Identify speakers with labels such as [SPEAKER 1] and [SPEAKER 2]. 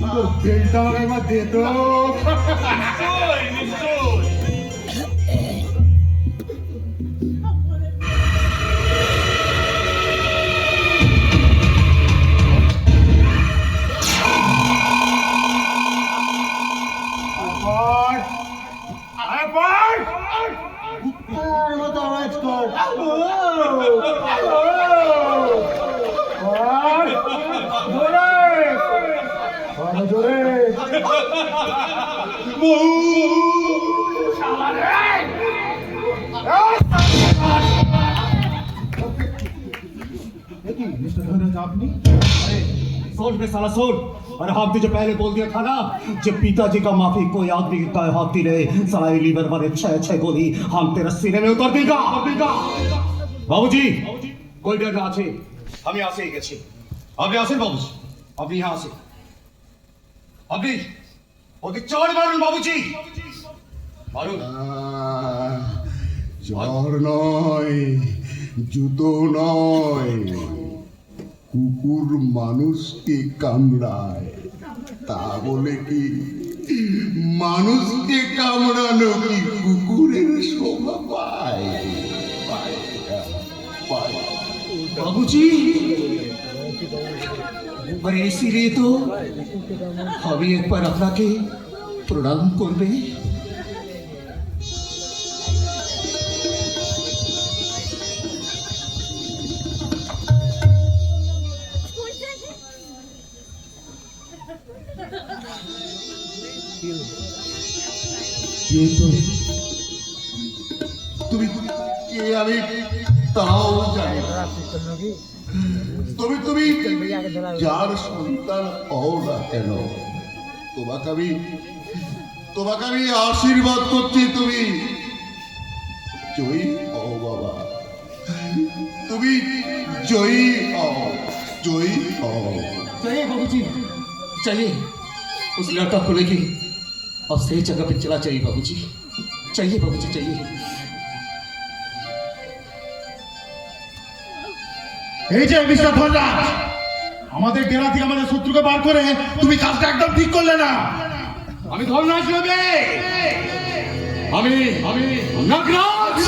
[SPEAKER 1] তোর বেলটা আমাকে একবার দে তো। आपने
[SPEAKER 2] सोच में साला सोच। और हम तुझे पहले बोल दिया था ना, जब पिताजी का माफी कोई आदमी का हाथी रहे साला लीवर वाले छह छह गोली हम तेरे सीने में उतर देगा। बाबूजी कोई डर ना আছে আমি আসে গেছি। আপনি আসেন বাবুজি, আপনি यहाँ আসেন, আপনি ওকে চড় মারুন বাবুজি, মারুন।
[SPEAKER 1] জ্বর নয়, জুতো নয়, কুকুর মানুষকে কামড়ায়, তা বলে কি মানুষকে কামড়ানো কি কুকুরের শোভা পায়?
[SPEAKER 2] बाबूजी और इसीलिए तो हमें एक बार अपना के प्रणाम करबे।
[SPEAKER 1] ये तो তুমি কে আমি তাও জানি না। তুমি যার সন্তান হও না কেন, তোমাকে আমি আশীর্বাদ করছি, তুমি জয়ী হও বাবা, তুমি জয়ী হও, জয়ী হও।
[SPEAKER 2] चाहिए बाबूजी, चाहिए उस लड़का को लेके अब सही जगह पे चला चाहिए बाबूजी, चाहिए बाबूजी चाहिए।
[SPEAKER 1] এই যে মিস্টার ধনরাজ, আমাদের ডেরা থেকে আমাদের শত্রুকে বার করে তুমি কাজটা একদম ঠিক করলে না।
[SPEAKER 2] আমি ধনরাজ নবে, আমি নাগরাজ।